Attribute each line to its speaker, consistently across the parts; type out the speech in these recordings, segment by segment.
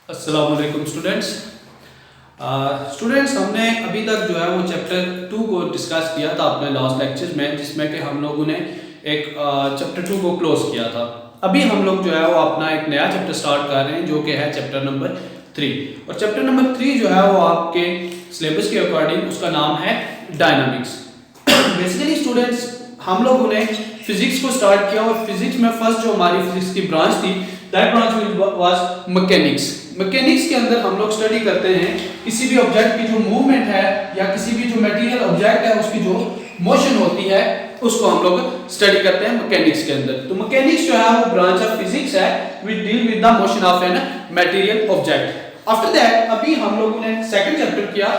Speaker 1: अस्सलाम वालेकुम स्टूडेंट्स हमने अभी तक जो है वो चैप्टर 2 को डिस्कस किया था अपने लास्ट लेक्चर्स में, जिसमें कि हम लोगों ने एक चैप्टर 2 को क्लोज किया था। अभी हम लोग जो है वो अपना एक नया चैप्टर स्टार्ट कर रहे हैं जो कि है चैप्टर नंबर 3। और चैप्टर नंबर 3 जो है वो आपके सिलेबस के अकॉर्डिंग उसका नाम है डायनामिक्स। बेसिकली स्टूडेंट्स हम लोगों ने फिजिक्स को स्टार्ट किया और फिजिक्स में फर्स्ट जो हमारी फिजिक्स की ब्रांच थी that branch was mechanics. Mechanics के अंदर हम लोग स्टडी करते हैं किसी भी ऑब्जेक्ट की जो मूवमेंट है या किसी भी जो मटेरियल ऑब्जेक्ट है उसकी जो मोशन होती है उसको हम लोग स्टडी करते हैं मैकेनिक्स के अंदर। तो मैकेनिक्स जो है वो ब्रांच ऑफ फिजिक्स है which deal with the motion of an material object. After that अभी हम लोगों ने सेकंड चैप्टर किया।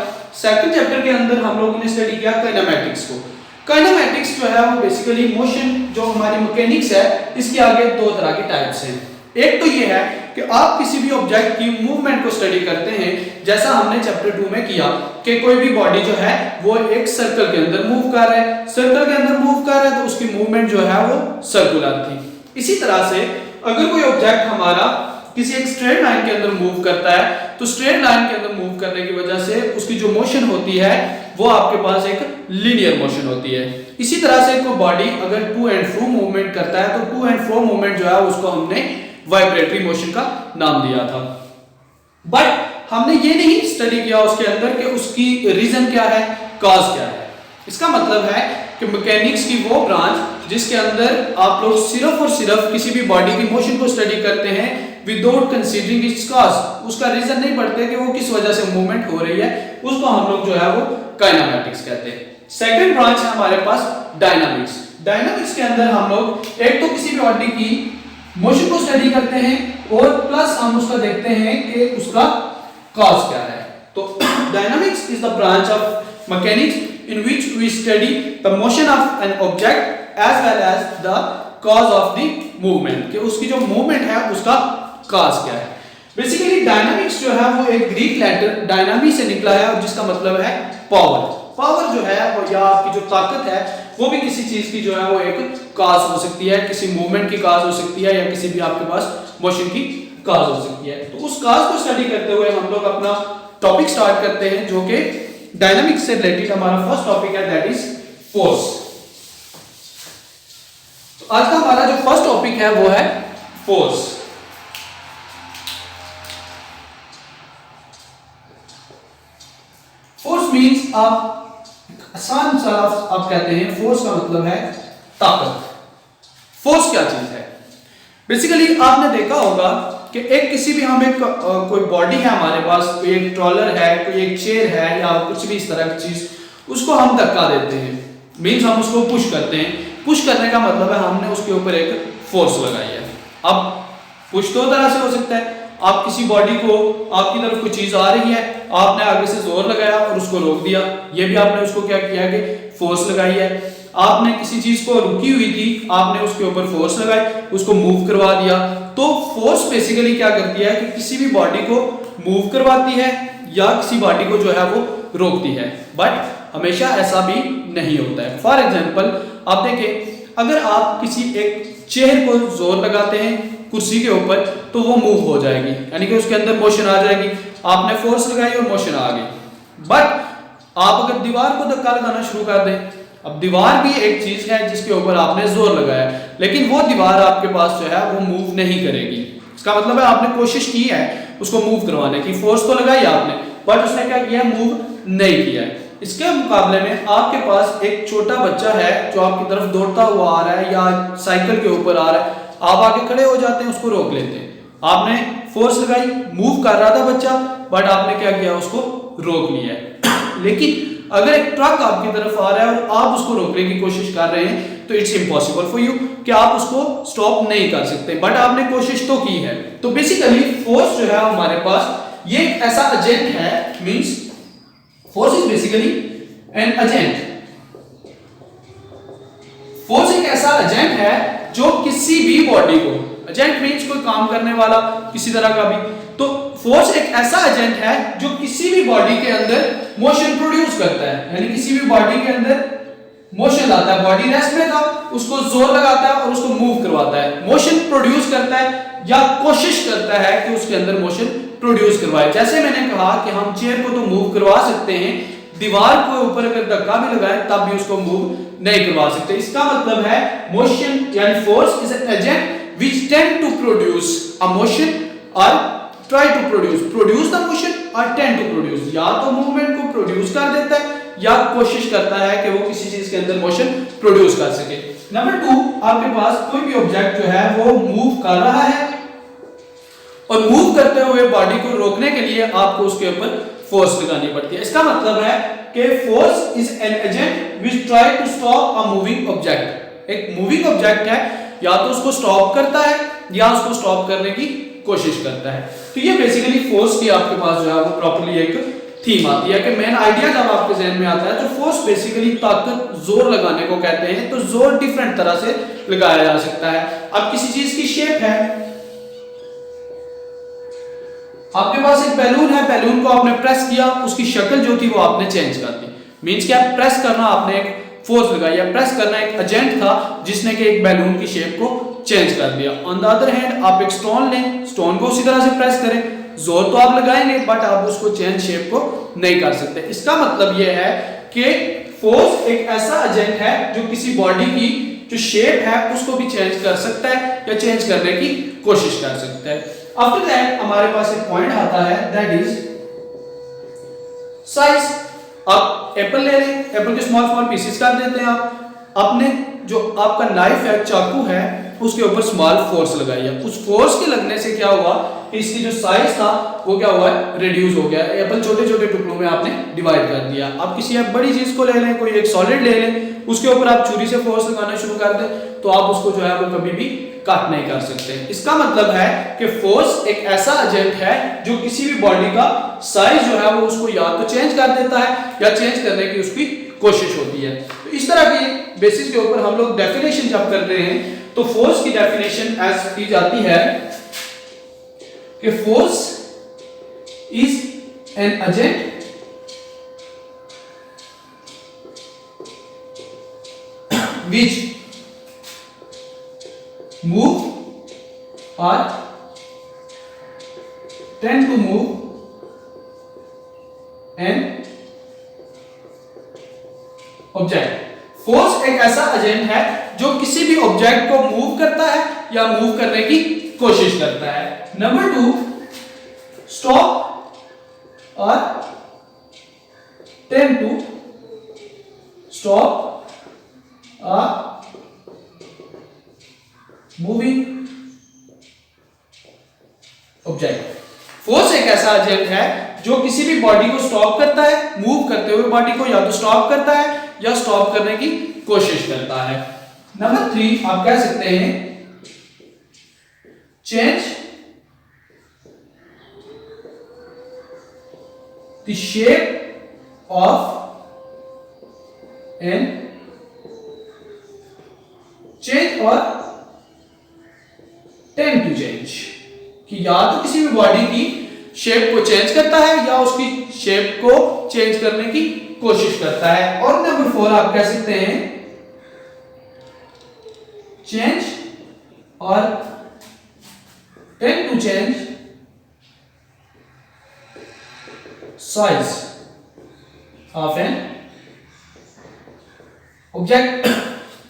Speaker 1: सेकंड चैप्टर के अंदर हम लोगों ने स्टडी किया काइनेमैटिक्स को। काइनेमैटिक्स जो है वो बेसिकली मोशन जो हमारी मैकेनिक्स है इसके आगे दो तरह के टाइप्स हैं। एक तो ये है कि आप किसी भी ऑब्जेक्ट की मूवमेंट को स्टडी करते हैं, जैसा हमने चैप्टर 2 में किया कि कोई भी बॉडी जो है वो एक सर्कल के अंदर मूव कर रहा है, सर्कल के अंदर मूव कर रहा है तो उसकी मूवमेंट जो है वो सर्कुलर थी। इसी तरह से अगर कोई ऑब्जेक्ट हमारा किसी एक स्ट्रेट लाइन के अंदर मूव करता है तो स्ट्रेट लाइन के अंदर मूव करने की वजह से उसकी जो मोशन होती है वो आपके पास एक लीनियर मोशन होती है। इसी तरह से कोई बॉडी अगर टू एंड फ्रो मूवमेंट करता है तो टू एंड फ्रो मूवमेंट जो है उसको हमने वाइब्रेटरी मोशन का नाम दिया था। बट हमने ये नहीं स्टडी किया उसके अंदर कि उसकी रीजन क्या है, कॉज क्या है। इसका मतलब है कि मैकेनिक्स की वो ब्रांच जिसके अंदर आप लोग सिर्फ और सिर्फ किसी भी बॉडी की मोशन को स्टडी करते हैं विदाउट कंसीडरिंग इट्स कॉज, उसका रीजन नहीं पढ़ते कि वो किस वजह से मूवमेंट हो रही है, उसको हम लोग जो है वो काइनेमैटिक्स कहते हैं। सेकंड ब्रांच है हमारे पास डायनामिक्स। डायनामिक्स के अंदर हम लोग एक तो किसी भी बॉडी की मोशन को स्टडी करते हैं और प्लस हम उसका देखते हैं कि उसका कॉज क्या है। तो dynamics is the branch of mechanics in which we study the motion of an object as well as the cause of the movement, कि उसकी जो मूवमेंट है उसका कॉज क्या है। बेसिकली डायनामिक्स जो है वो एक ग्रीक लेटर डायनामी से निकला है और जिसका मतलब है पावर। पावर जो है या आपकी जो ताकत है वो भी किसी चीज की जो है वो एक कॉज हो सकती है, किसी मूवमेंट की कॉज हो सकती है या किसी भी आपके पास मोशन की कॉज हो सकती है। तो उस कॉज को स्टडी करते हुए हम लोग अपना टॉपिक स्टार्ट करते हैं जो कि डायनामिक्स से रिलेटेड हमारा फर्स्ट टॉपिक है दैट इज फोर्स। तो आज का हमारा जो फर्स्ट टॉपिक है वो है फोर्स। फोर्स मींस आप आसान सा आप कहते हैं फोर्स का मतलब है ताकत। फोर्स क्या चीज है? बेसिकली आपने देखा होगा कि एक किसी भी हम एक कोई बॉडी है हमारे पास, कोई एक ट्रॉलर है, कोई एक चेयर है या कुछ भी इस तरह की चीज, उसको हम धक्का देते हैं, मींस हम उसको पुश करते हैं। पुश करने का मतलब है हमने उसके ऊपर एक फोर्स लगाई है। अब पुश दो तरह से हो सकता है, आप किसी बॉडी को आपकी तरफ कोई चीज आ रही है, आपने आगे से जोर लगाया और उसको रोक दिया, ये भी आपने उसको क्या किया कि फोर्स लगाई है। आपने किसी चीज को रुकी हुई थी, आपने उसके ऊपर फोर्स लगाई, उसको मूव करवा दिया। तो फोर्स बेसिकली क्या करती है कि किसी भी बॉडी को मूव करवाती है या किसी बॉडी को जो है वो रोकती है, बट हमेशा ऐसा भी नहीं होता है। फॉर एग्जाम्पल आप देखें, अगर आप किसी एक चेयर को जोर लगाते हैं कुर्सी के ऊपर तो वो मूव हो जाएगी, यानी कि उसके अंदर मोशन आ जाएगी। आपने फोर्स लगाई और मोशन आ गई। बट आप अगर दीवार को धक्का लगाना शुरू कर दें, अब दीवार भी एक चीज है जिसके ऊपर आपने जोर लगाया, लेकिन वो दीवार आपके पास जो है वो मूव नहीं करेगी। इसका मतलब है आपने कोशिश की है उसको मूव करवाने की, फोर्स तो लगाई आपने, बट उसने क्या किया, मूव नहीं किया है। इसके मुकाबले में आपके पास एक छोटा बच्चा है जो आपकी तरफ दौड़ता हुआ आ रहा है या साइकिल के ऊपर आ रहा है, आप आगे खड़े हो जाते हैं, उसको रोक लेते हैं। आपने फोर्स लगाई, मूव कर रहा था बच्चा, बट आपने क्या किया, उसको रोक लिया है। लेकिन अगर एक ट्रक आपकी तरफ आ रहा है और आप उसको रोकने की कोशिश कर रहे हैं तो इट्स इम्पॉसिबल फॉर यू कि आप उसको स्टॉप नहीं कर सकते, बट आपने कोशिश तो की है। तो बेसिकली फोर्स जो है हमारे पास ये एक ऐसा एजेंट है, means force is basically an agent. Force एक ऐसा एजेंट है जो किसी भी बॉडी को, एजेंट मींस कोई काम करने वाला किसी तरह का भी, तो फोर्स एक ऐसा एजेंट है जो किसी भी बॉडी के अंदर मोशन प्रोड्यूस करता है, यानी किसी भी बॉडी के अंदर मोशन लाता है, बॉडी रेस्ट में था, उसको जोर लगाता है और उसको मूव करवाता है, मोशन प्रोड्यूस करता है या कोशिश करता है कि उसके अंदर मोशन प्रोड्यूस करवाए। जैसे मैंने कहा कि हम चेयर को तो मूव करवा सकते हैं, दीवार के ऊपर अगर धक्का भी लगाए तब भी उसको मूव नहीं करवा सकते। इसका मतलब है मोशन यानी force is an agent which tend to produce a motion और try to produce the motion और टेंड टू प्रोड्यूस, या तो मूवमेंट को प्रोड्यूस कर देता है या कोशिश करता है कि वो किसी चीज के अंदर मोशन प्रोड्यूस कर सके। नंबर 2, आपके पास कोई भी ऑब्जेक्ट जो है वो मूव कर रहा है और मूव करते हुए बॉडी को रोकने के लिए आपको उसके ऊपर फोर्स लगानी पड़ती है। इसका मतलब है कि force is an agent which try to stop a moving object. एक मूविंग ऑब्जेक्ट है, या तो उसको स्टॉप करता है या उसको स्टॉप करने की कोशिश करता है। तो ये बेसिकली फोर्स की आपके पास जो है वो प्रॉपर्ली एक थीम आती है कि मेन आइडिया जब आपके जहन में आता है तो फोर्स बेसिकली ताकत, जोर लगाने को कहते हैं। तो जोर डिफरेंट तरह से लगाया जा सकता है। अब किसी चीज की शेप है, आपके पास एक बैलून है, बैलून को आपने प्रेस किया, उसकी शक्ल जो थी वो आपने चेंज कर दी। मींस क्या, प्रेस करना, आपने एक फोर्स लगाई या प्रेस करना एक एजेंट था जिसने कि एक बैलून की शेप को चेंज कर दिया। ऑन द अदर हैंड आप एक स्टोन लें, स्टोन को उसी तरह से प्रेस करें, जोर तो आप लगाएंगे बट आप उसको चेंज शेप को नहीं कर सकते। इसका मतलब यह है कि फोर्स एक ऐसा एजेंट है जो किसी बॉडी की जो शेप है उसको भी चेंज कर सकता है या चेंज करने की कोशिश कर सकता है। आफ्टर दैट हमारे पास एक पॉइंट आता है, दैट इज साइज। आप एप्पल ले लें, एप्पल के स्मॉल स्मॉल पीसेस कर देते हैं। आप अपने जो आपका नाइफ है, चाकू है, उसके ऊपर स्मॉल फोर्स लगाइए। उस फोर्स के लगने से क्या हुआ, इसकी जो साइज था वो क्या हुआ है, रिड्यूस हो गया। एप्पल छोटे छोटे टुकड़ों में आपने डिवाइड कर दिया। आप किसी आप बड़ी चीज को ले लें, कोई एक सॉलिड ले लें, उसके ऊपर आप छुरी से फोर्स लगाना शुरू कर दें तो आप उसको जो है वो कभी भी कट नहीं कर सकते। इसका मतलब है कि फोर्स एक ऐसा एजेंट है जो किसी भी बॉडी का साइज जो है वो उसको या तो चेंज कर देता है या चेंज करने की उसकी कोशिश होती है। तो इस तरह की बेसिस के ऊपर हम लोग डेफिनेशन जब कर रहे हैं तो फोर्स की डेफिनेशन ऐसे की जाती है कि force is an agent which move or tend to move an object। Force एक ऐसा एजेंट है जो किसी भी ऑब्जेक्ट को मूव करता है या मूव करने की कोशिश करता है। नंबर 2, स्टॉप और tend to stop moving object. Force एक ऐसा एजेंट है जो किसी भी बॉडी को स्टॉप करता है, मूव करते हुए बॉडी को या तो स्टॉप करता है या स्टॉप करने की कोशिश करता है। नंबर 3 आप कह सकते हैं change the shape of an change और टेंड टू चेंज, कि या तो किसी भी बॉडी की शेप को चेंज करता है या उसकी शेप को चेंज करने की कोशिश करता है। और नंबर 4 आप कह सकते हैं चेंज और tend to change size of an object.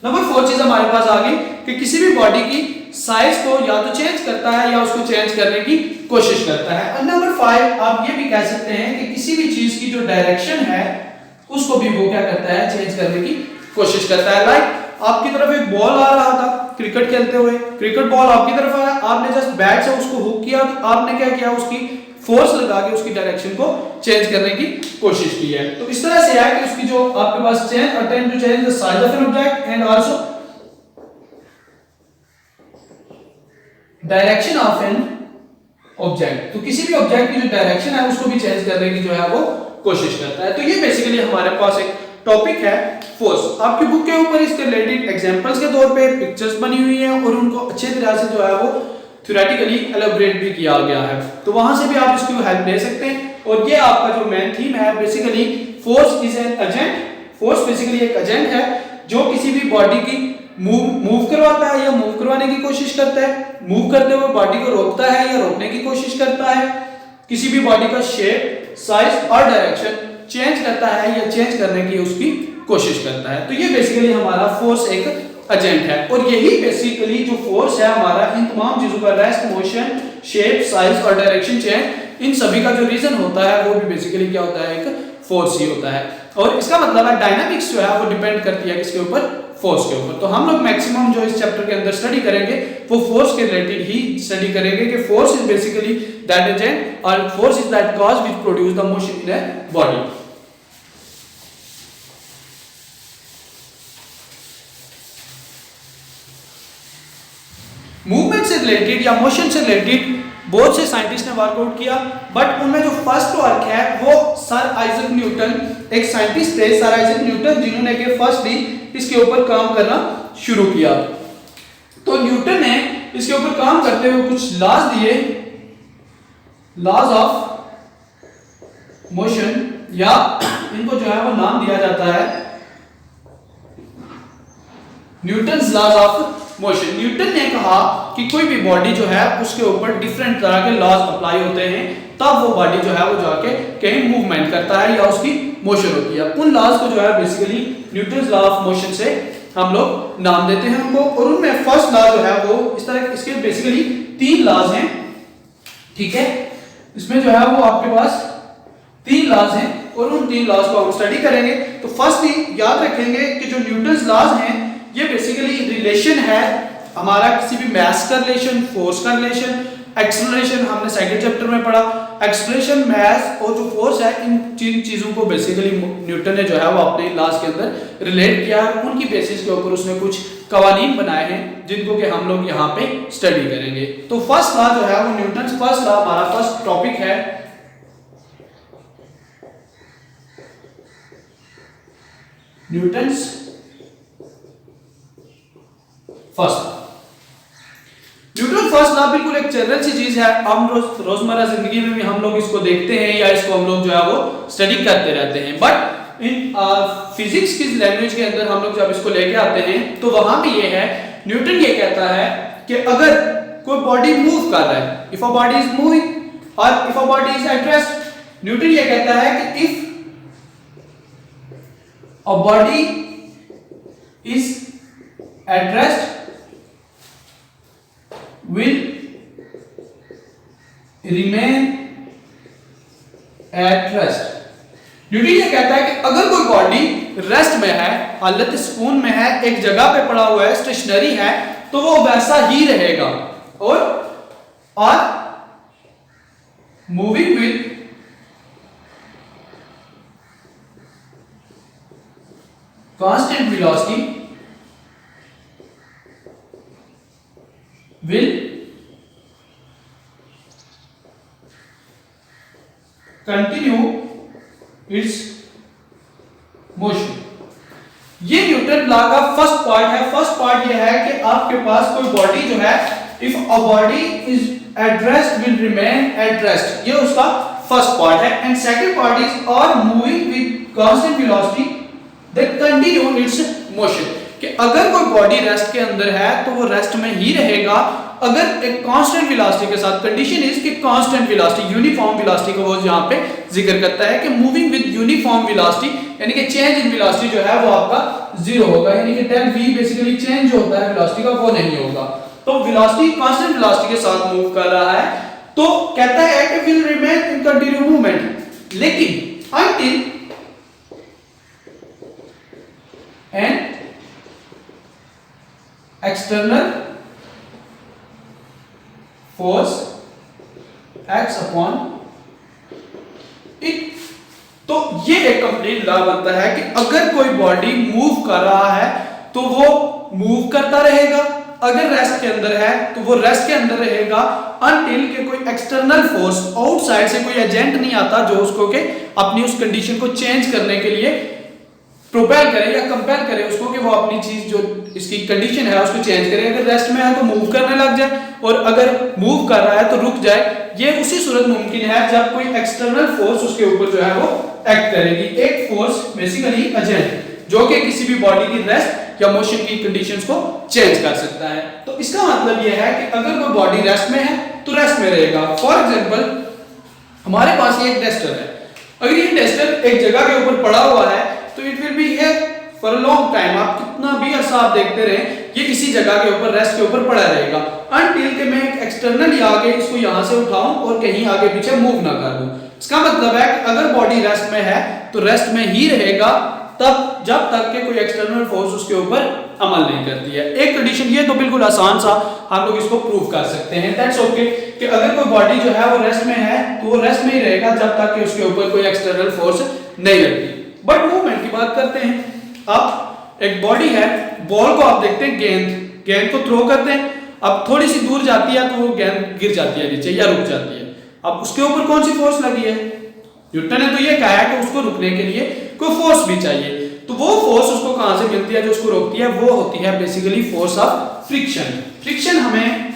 Speaker 1: Number 4 चीज हमारे पास आ गई कि किसी भी बॉडी की साइज को या तो चेंज करता है या उसको चेंज करने की कोशिश करता है। और नंबर 5 आप ये भी कह सकते हैं कि किसी भी चीज की जो डायरेक्शन है उसको भी वो क्या करता है, चेंज करने की कोशिश करता है। लाइक आपकी तरफ एक बॉल आ रहा था क्रिकेट खेलते हुए, क्रिकेट बॉल आपकी तरफ आया, आपने जस्ट बैट से उसको हुक किया तो आपने क्या किया, उसकी फोर्स लगा के उसकी डायरेक्शन को चेंज करने की कोशिश की है। तो इस तरह से है कि उसकी जो आपके पास चेंज और tend to change the size of an object and also direction of an object. तो किसी भी ऑब्जेक्ट की जो डायरेक्शन है उसको भी चेंज करने की जो है वो कोशिश करता है। तो ये बेसिकली हमारे पास एक टॉपिक है फोर्स। आपकी बुक के ऊपर इसके रिलेटेड एग्जांपल्स के तौर पे पिक्चर्स बनी हुई हैं और उनको अच्छे तरह से जो है वो थ्योरेटिकली एलैबोरेट भी किया गया है, तो वहां से भी आप इसकी हेल्प ले सकते हैं। और ये आपका जो मेन थीम है basically force is an agent. Force basically एक एजेंट है जो किसी भी बॉडी की मूव करवाता है या मूव करवाने की कोशिश करता है, मूव करते हुए बॉडी को रोकता है या रोकने की कोशिश करता है, किसी भी बॉडी का शेप, साइज और डायरेक्शन चेंज करता है या चेंज करने की उसकी कोशिश करता है। तो ये बेसिकली हमारा फोर्स एक एजेंट है, और यही बेसिकली जो फोर्स है हमारा इन तमाम चीजों का रेस्ट, मोशन, शेप, साइज और डायरेक्शन चेंज, इन सभी का जो रीजन होता है वो भी बेसिकली क्या होता है, एक फोर्स ही होता है। और इसका मतलब है डायनामिक्स जो है वो डिपेंड करती है किसके ऊपर, फोर्स के ऊपर। तो हम लोग मैक्सिमम जो इस चैप्टर के अंदर स्टडी करेंगे वो फोर्स के रिलेटेड ही स्टडी करेंगे कि force is basically that agent और force is that cause which produce the motion in a body. Movement से रिलेटेड या मोशन से रिलेटेड बहुत से साइंटिस्ट ने वर्कआउट किया, बट उनमें जो फर्स्ट वर्क है वो सर आइजैक न्यूटन, एक साइंटिस्ट थे सर आइजैक न्यूटन, जिन्होंने के फर्स्टली इसके ऊपर काम करना शुरू किया। तो न्यूटन ने इसके ऊपर काम करते हुए कुछ लॉज दिए, लॉज ऑफ मोशन, या इनको जो है वो नाम दिया जाता है Newton's laws of motion. Newton ने कहा कि कोई भी बॉडी जो है उसके ऊपर डिफरेंट तरह के लॉज अप्लाई होते हैं, तब वो बॉडी जो है वो जाके कहीं मूवमेंट करता है या उसकी मोशन होती है। उन लॉज को जो है basically Newton's law of motion से हम लोग नाम देते हैं उनको, और उनमें फर्स्ट लॉ जो है वो इस तरह, इसके बेसिकली 3 लॉज हैं, ठीक है। इसमें जो है वो आपके पास 3 लॉज हैं और उन 3 लॉज को हम स्टडी करेंगे। तो फर्स्टली याद रखेंगे कि जो न्यूटन्स लॉज हैं ये बेसिकली रिलेशन है हमारा किसी भी मास का रिलेशन, फोर्स का रिलेशन, एक्सेलरेशन हमने सेकंड चैप्टर में पढ़ा, एक्सेलरेशन, मास और जो फोर्स है, इन 3 चीजों को बेसिकली न्यूटन ने जो है वो अपने लॉज के अंदर रिलेट किया है। उनकी बेसिस के ऊपर उसने कुछ कवानीन बनाए हैं जिनको कि हम लोग यहाँ पे स्टडी करेंगे। तो फर्स्ट लॉ जो है वो न्यूटन्स फर्स्ट लॉ हमारा फर्स्ट टॉपिक है, Newton's first. Newton first law बिल्कुल एक जनरल सी चीज है, हम रोजमर्रा जिंदगी में भी हम लोग इसको देखते हैं या इसको हम लोग जो है वो स्टडी करते रहते हैं, बट इन फिजिक्स की लैंग्वेज के अंदर हम लोग जब इसको लेके आते हैं तो वहां पे ये है, न्यूटन ये कहता है कि अगर कोई बॉडी मूव कर रहा है, if a body is moving और if a body is at rest, Newton ये कहता है कि if a body is at rest will remain at rest। Newton ये कहता है कि अगर कोई बॉडी रेस्ट में है, हालत सुकून में है, एक जगह पे पड़ा हुआ है, स्टेशनरी है, तो वो वैसा ही रहेगा, और moving with constant velocity will continue its motion। ये न्यूटन लॉ का फर्स्ट पार्ट है। फर्स्ट पार्ट ये है कि आपके पास कोई बॉडी जो है, if a body is at rest will remain at rest, ये उसका फर्स्ट पार्ट है। एंड सेकंड पार्ट इज और moving with constant velocity they continue its motion, कि अगर कोई बॉडी रेस्ट के अंदर है तो वो रेस्ट में ही रहेगा, अगर एक कांस्टेंट वेलोसिटी के साथ, कंडीशन इज कि कांस्टेंट वेलोसिटी, यूनिफॉर्म वेलोसिटी को वो यहाँ पे जिक्र करता है कि मूविंग विद यूनिफॉर्म वेलोसिटी, यानी कि चेंज इन वेलोसिटी जो है वो आपका 0 होगा, यानी कि डेल v बेसिकली चेंज जो होता है वेलोसिटी का वो नहीं होगा। तो वेलोसिटी कांस्टेंट वेलोसिटी के साथ मूव कर रहा है, तो कहता है कि will remain in continue movement, लेकिन until and external force acts upon it. तो ये एक कंप्लीट लॉ बनता है कि अगर कोई बॉडी मूव कर रहा है तो वो मूव करता रहेगा, अगर रेस्ट के अंदर है तो वो रेस्ट के अंदर रहेगा, अनटिल के कोई एक्सटर्नल फोर्स आउटसाइड से कोई एजेंट नहीं आता जो उसको के अपनी उस कंडीशन को चेंज करने के लिए प्रोपेल करे या कंपेल करे उसको कि वो अपनी चीज जो इसकी कंडीशन है उसको चेंज करे। अगर रेस्ट में है तो मूव करने लग जाए, और अगर मूव कर रहा है तो रुक जाए। ये उसी सूरत मुमकिन है जब कोई एक्सटर्नल फोर्स उसके ऊपर जो है वो एक्ट करेगी। एक फोर्स बेसिकली एजेंट जो कि किसी भी बॉडी की रेस्ट या मोशन की कंडीशंस को चेंज कर सकता है। तो इसका मतलब यह है कि अगर कोई बॉडी रेस्ट में है तो रेस्ट में रहेगा। फॉर एग्जांपल हमारे पास ये एक डस्टर है, अगर ये डस्टर एक जगह के ऊपर पड़ा हुआ है तो it will be here for a long time. आप कितना भी अरसा आप देखते रहे ये इसी जगह के ऊपर रेस्ट के ऊपर पड़ा रहेगा अनटिल के मैं एक एक्सटर्नली आगे इसको यहां से उठाऊं और कहीं आगे पीछे मूव ना कर दूं। इसका मतलब है कि अगर बॉडी रेस्ट में है तो रेस्ट में ही रहेगा तब जब तक कि कोई एक्सटर्नल फोर्स उसके ऊपर अमल नहीं करती है। एक कंडीशन ये तो बिल्कुल आसान सा हम लोग इसको प्रूव कर सकते हैं, दैट्स ओके, कि अगर कोई बॉडी जो है वो रेस्ट में है तो वो रेस्ट में ही रहेगा जब तक कि उसके ऊपर कोई एक्सटर्नल फोर्स नहीं लगती। बट मूवमेंट की बात करते हैं। अब एक बॉडी है, बॉल को आप देखते हैं, गेंद को थ्रो करते हैं, अब थोड़ी सी दूर जाती है तो वो गेंद गिर जाती है नीचे या रुक जाती है। अब उसके ऊपर कौन सी फोर्स लगी है? न्यूटन ने तो ये कहा है कि उसको रुकने के लिए कोई फोर्स भी चाहिए। तो वो फोर्स उसको कहां से मिलती है जो उसको रोकती है? वो होती है basically force of friction. Friction हमें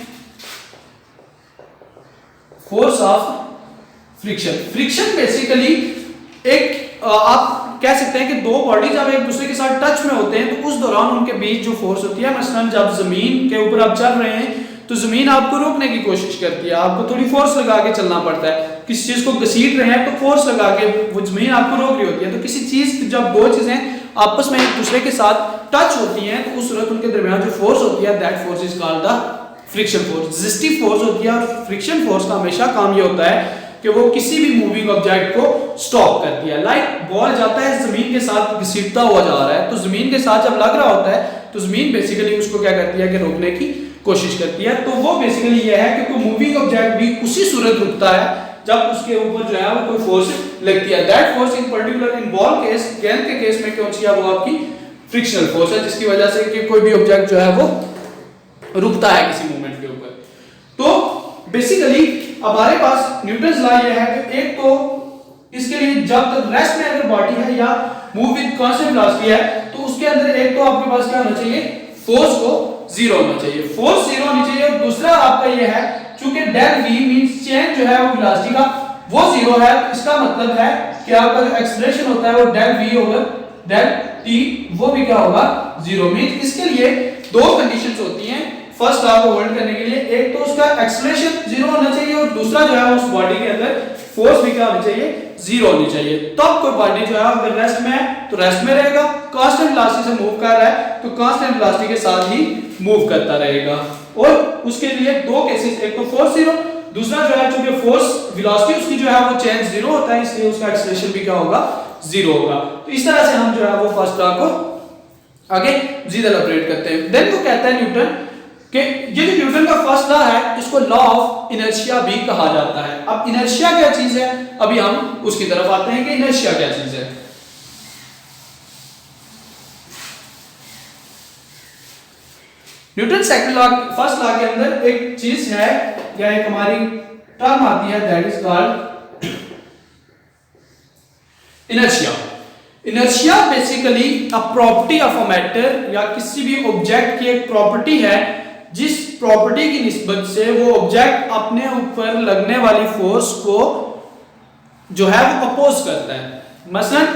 Speaker 1: फोर्स ऑफ फ्रिक्शन बेसिकली एक आप कह सकते हैं कि दो बॉडी जब एक दूसरे के साथ टच में होते हैं तो उस दौरान उनके बीच जो फोर्स होती है, मसलन जब जमीन के ऊपर आप चल रहे हैं तो जमीन आपको रोकने की कोशिश करती है, आपको थोड़ी फोर्स लगा के चलना पड़ता है। किसी चीज को घसीट रहे हैं तो फोर्स लगा के वो जमीन आपको रोक रही होती है। तो किसी चीज जब दो चीजें आपस में एक दूसरे के साथ टच होती हैं तो उस वक्त उनके दरमियान जो फोर्स होती है that force is called the friction force. Resistive force होती है और फ्रिक्शन फोर्स का हमेशा काम ये होता है कि वो किसी भी मूविंग ऑब्जेक्ट को स्टॉप करती है। लाइक बॉल जाता है जमीन के साथ घसीटता हुआ जा रहा है तो जमीन के साथ जब लग रहा होता है तो जमीन बेसिकली उसको क्या करती है कि रोकने की कोशिश करती है। तो वो बेसिकली ये है कि कोई मूविंग ऑब्जेक्ट भी उसी सूरत रुकता है जब उसके ऊपर जो है वो कोई फोर्स लगती है। That force in particular in ball case, गेंद के केस में कौन सी है? वो आपकी फ्रिक्शनल फोर्स है जिसकी वजह से कि कोई भी ऑब्जेक्ट जो है वो रुकता है किसी मूवमेंट के ऊपर। तो बेसिकली हमारे पास न्यूटन्स लॉ ये है कि एक तो इसके लिए जब तक रेस्ट में अगर बॉडी है या मूव विद कांस्टेंट वेलोसिटी है तो उसके अंदर एक तो आपके पास क्या होना चाहिए? फोर्स को जीरो होना चाहिए, फोर्स जीरो होनी चाहिए। और दूसरा आपका ये है चूंकि डेल v मींस चेंज जो है वो वेलोसिटी का वो जीरो है, इसका मतलब है कि आपका जो एक्सेलरेशन होता है वो del v over del t वो भी क्या होगा? जीरो। मींस इसके लिए दो कंडीशंस होती हैं फर्स्ट लॉ को होल्ड करने के लिए, एक तो उसका एक्सेलरेशन जीरो होना चाहिए और दूसरा जो है उस बॉडी के अंदर फोर्स भी क्या होनी चाहिए? जीरो होनी चाहिए। तब कोई बॉडी जो है अगर रेस्ट में है तो रेस्ट में रहेगा, कांस्टेंट वेलोसिटी से मूव कर रहा है तो कांस्टेंट वेलोसिटी के साथ ही मूव करता रहेगा। और उसके लिए दो केसेस, एक तो फोर्स जीरो, दूसरा जो है चूंकि फोर्स वेलोसिटी उसकी जो है वो चेंज जीरो होता है इसलिए उसका एक्सेलरेशन भी क्या होगा? जीरो होगा। तो इस तरह से हम जो है वो फर्स्ट लॉ को आगे ज्यादा एलैबोरेट करते हैं। देन वो कहता है न्यूटन कि ये जो न्यूटन का फर्स्ट लॉ है इसको लॉ ऑफ इनर्शिया भी कहा जाता है। अब इनर्शिया क्या चीज है? अभी हम उसकी तरफ आते हैं कि इनर्शिया क्या चीज है। Newton second law, first law के अंदर एक चीज है या एक हमारी टर्म आती है that is called inertia. Inertia basically a property of a matter या किसी भी ऑब्जेक्ट की एक प्रॉपर्टी है जिस प्रॉपर्टी की निस्बत से वो ऑब्जेक्ट अपने ऊपर लगने वाली फोर्स को जो है वो अपोज करता है। मसलन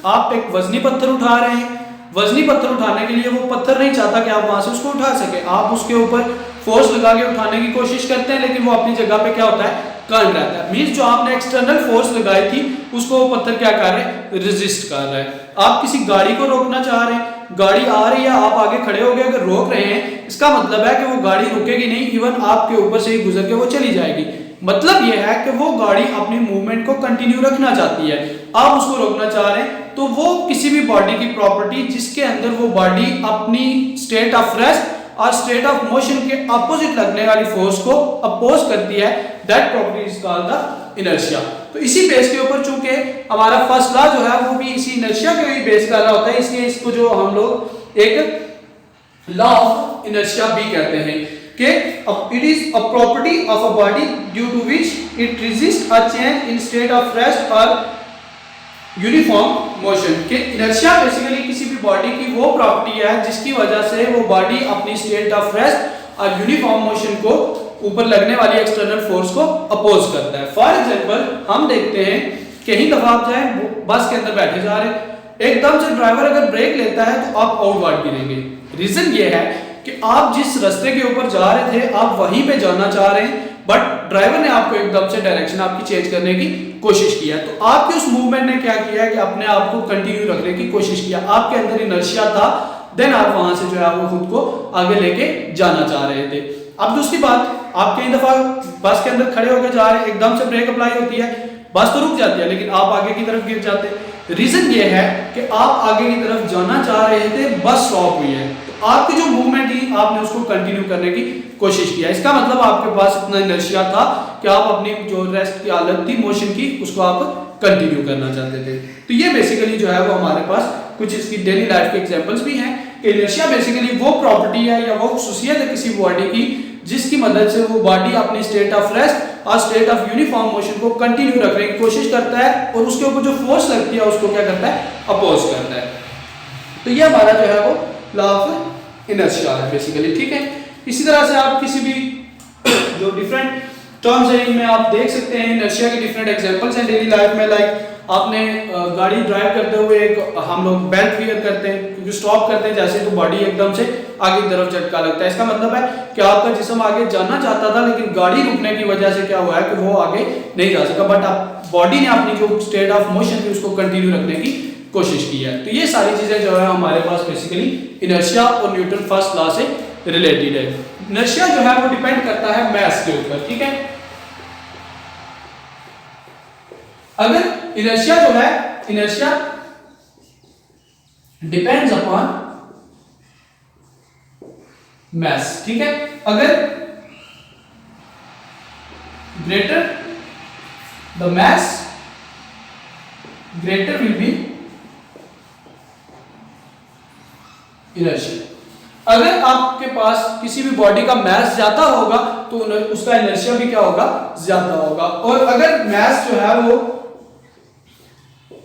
Speaker 1: आप एक वजनी पत्थर उठा रहे हैं, वजनी पत्थर उठाने के लिए वो पत्थर नहीं चाहता कि आप वहां से उसको उठा सके, आप उसके ऊपर फोर्स लगा के उठाने की कोशिश करते हैं लेकिन वो अपनी जगह पे क्या होता है? कायम रहता है। मींस जो आपने एक्सटर्नल फोर्स लगाई थी उसको वो पत्थर क्या कर रहे हैं? रेजिस्ट कर रहा है। आप किसी गाड़ी को रोकना चाह रहे हैं, गाड़ी आ रही है, आप आगे खड़े हो गए अगर रोक रहे हैं इसका मतलब है कि वो गाड़ी रुकेगी नहीं, इवन आपके ऊपर से ही गुजर के वो चली जाएगी। मतलब ये है कि वो गाड़ी अपनी मूवमेंट को कंटिन्यू रखना चाहती है, आप उसको रोकना चाह रहे हैं। तो वो किसी भी बॉडी की प्रॉपर्टी जिसके अंदर वो बॉडी अपनी स्टेट ऑफ रेस्ट और स्टेट ऑफ मोशन के अपोजिट लगने वाली फोर्स को अपोज करती है, that property is called the inertia. तो इसी बेस के ऊपर चूंकि हमारा फर्स्ट लॉ जो है वो भी इसी इनर्शिया के ही बेस कर रहा होता है, इसलिए इसको जो हम लोग एक लॉ ऑफ इनर्शिया भी कहते हैं कि it is a property of a body due to which it resist a change in state of rest और यूनिफॉर्म मोशन। कि इनर्शिया बेसिकली किसी भी बॉडी की वो प्रॉपर्टी है जिसकी वजह से वो बॉडी अपनी स्टेट ऑफ रेस्ट और यूनिफॉर्म मोशन को ऊपर लगने वाली एक्सटर्नल फोर्स को अपोज करता है। फॉर एग्जांपल हम देखते हैं कहीं दफा आप जाए बस के अंदर बैठे जा रहे, एकदम से ड्राइवर अगर ब्रेक लेता है तो आप आउटवर्ड गिरेंगे। रीजन ये है कि आप जिस रास्ते के ऊपर जा रहे थे आप वहीं पे जाना चाह रहे हैं, बट ड्राइवर ने आपको एकदम से डायरेक्शन आपकी चेंज करने की कोशिश किया। तो आपके उस मूवमेंट ने क्या किया कि अपने आप को कंटिन्यू रखने की कोशिश किया, आपके अंदर इनर्शिया था, देन आप वहां से जो है वो खुद को आगे लेके जाना चाह रहे थे। अब दूसरी बात, आप कई दफा बस के अंदर खड़े होकर जा रहे हैं, एकदम से ब्रेक अप्लाई होती है, बस तो रुक जाती है लेकिन आप आगे की तरफ गिर जाते हैं। रीजन ये है कि आप आगे की तरफ जाना चाह रहे थे, बस स्टॉप हुई है, तो आपकी जो मूवमेंट थी आपने उसको कंटिन्यू करने की कोशिश किया। इसका मतलब आपके पास इतना इनर्शिया था कि आप अपनी जो रेस्ट की हालत थी मोशन की उसको आप कंटिन्यू करना चाहते थे। तो ये बेसिकली जो है वो हमारे पास कुछ इसकी डेली लाइफ के एग्जांपल्स भी हैं कि इनर्शिया बेसिकली वो प्रॉपर्टी है या वो खसूसियत है किसी बॉडी की जिसकी मदद से वो बॉडी अपनी स्टेट ऑफ रेस्ट और स्टेट ऑफ यूनिफॉर्म मोशन को कंटिन्यू रखने की कोशिश करता है और उसके ऊपर जो फोर्स लगती है उसको क्या करता है, अपोज करता है। तो ये हमारा जो है वो लॉ ऑफ इनर्शिया है बेसिकली, ठीक है। इसी तरह से आप किसी भी जो डिफरेंट टर्म्स है इनमें आप देख सकते हैं इनर्शिया के डिफरेंट एग्जांपल्स हैं डेली लाइफ में। लाइक आपने गाड़ी ड्राइव करते हुए एक हम लोग बेल्ट वियर करते हैं, क्योंकि स्टॉप करते हैं जैसे तो बॉडी एकदम से आगे की तरफ झटका लगता है। इसका मतलब है कि आपका जिस्म आगे जाना चाहता था लेकिन गाड़ी रुकने की वजह से क्या हुआ है कि वो आगे नहीं जा सका, बट आप बॉडी ने अपनी जो स्टेट ऑफ मोशन थी उसको कंटिन्यू रखने की कोशिश की है। तो ये सारी चीजें जो है हमारे पास बेसिकली इनर्शिया और न्यूटन फर्स्ट लॉ से रिलेटेड है। इनर्शिया जो है वो डिपेंड करता है मास के ऊपर, ठीक है। अगर इनर्शिया जो है, इनर्शिया डिपेंड्स अपॉन मास, ठीक है। अगर greater the mass greater will be inertia. अगर आपके पास किसी भी बॉडी का मास ज्यादा होगा तो उसका इनर्शिया भी क्या होगा, ज्यादा होगा। और अगर मास जो है वो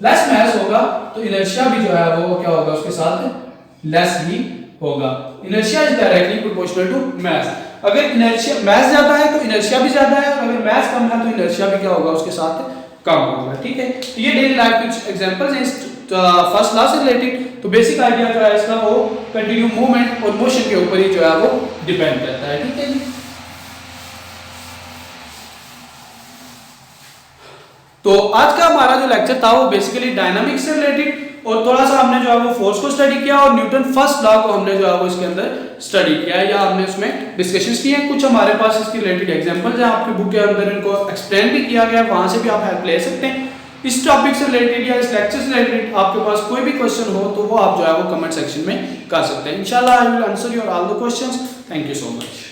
Speaker 1: लेस मास होगा तो इनर्शिया भी जो है वो क्या होगा, उसके साथ लेस ही होगा। Inertia is directly proportional to mass. अगर इनर्शिया मास ज्यादा है तो इनर्शिया भी ज्यादा है, और अगर मास कम है तो इनर्शिया भी क्या होगा, उसके साथ कम होगा, ठीक है। तो ये डेली लाइफ के एग्जांपल्स हैं फर्स्ट लॉ से रिलेटेड। तो बेसिक आइडिया जो है इसका वो कंटिन्यू मूवमेंट और मोशन के ऊपर ही जो है वो डिपेंड करता है, ठीक है जी। तो आज का हमारा जो लेक्चर था वो बेसिकली डायनामिक्स से रिलेटेड और थोड़ा सा हमने जो है वो फोर्स को स्टडी किया और न्यूटन फर्स्ट लॉ को हमने जो है वो इसके अंदर स्टडी किया है या हमने उसमें डिस्कशंस किए हैं। कुछ हमारे पास इसके रिलेटेड एग्जांपल्स हैं, आपकी बुक के अंदर इनको एक्सप्लेन भी किया गया है, वहां से भी आप हेल्प ले सकते हैं। इस टॉपिक से रिलेटेड या इस लेक्चर से रिलेटेड आपके पास कोई भी क्वेश्चन हो तो वो आप जो है वो कमेंट सेक्शन में कर सकते हैं। इंशाल्लाह I will answer your all the questions. Thank you so much.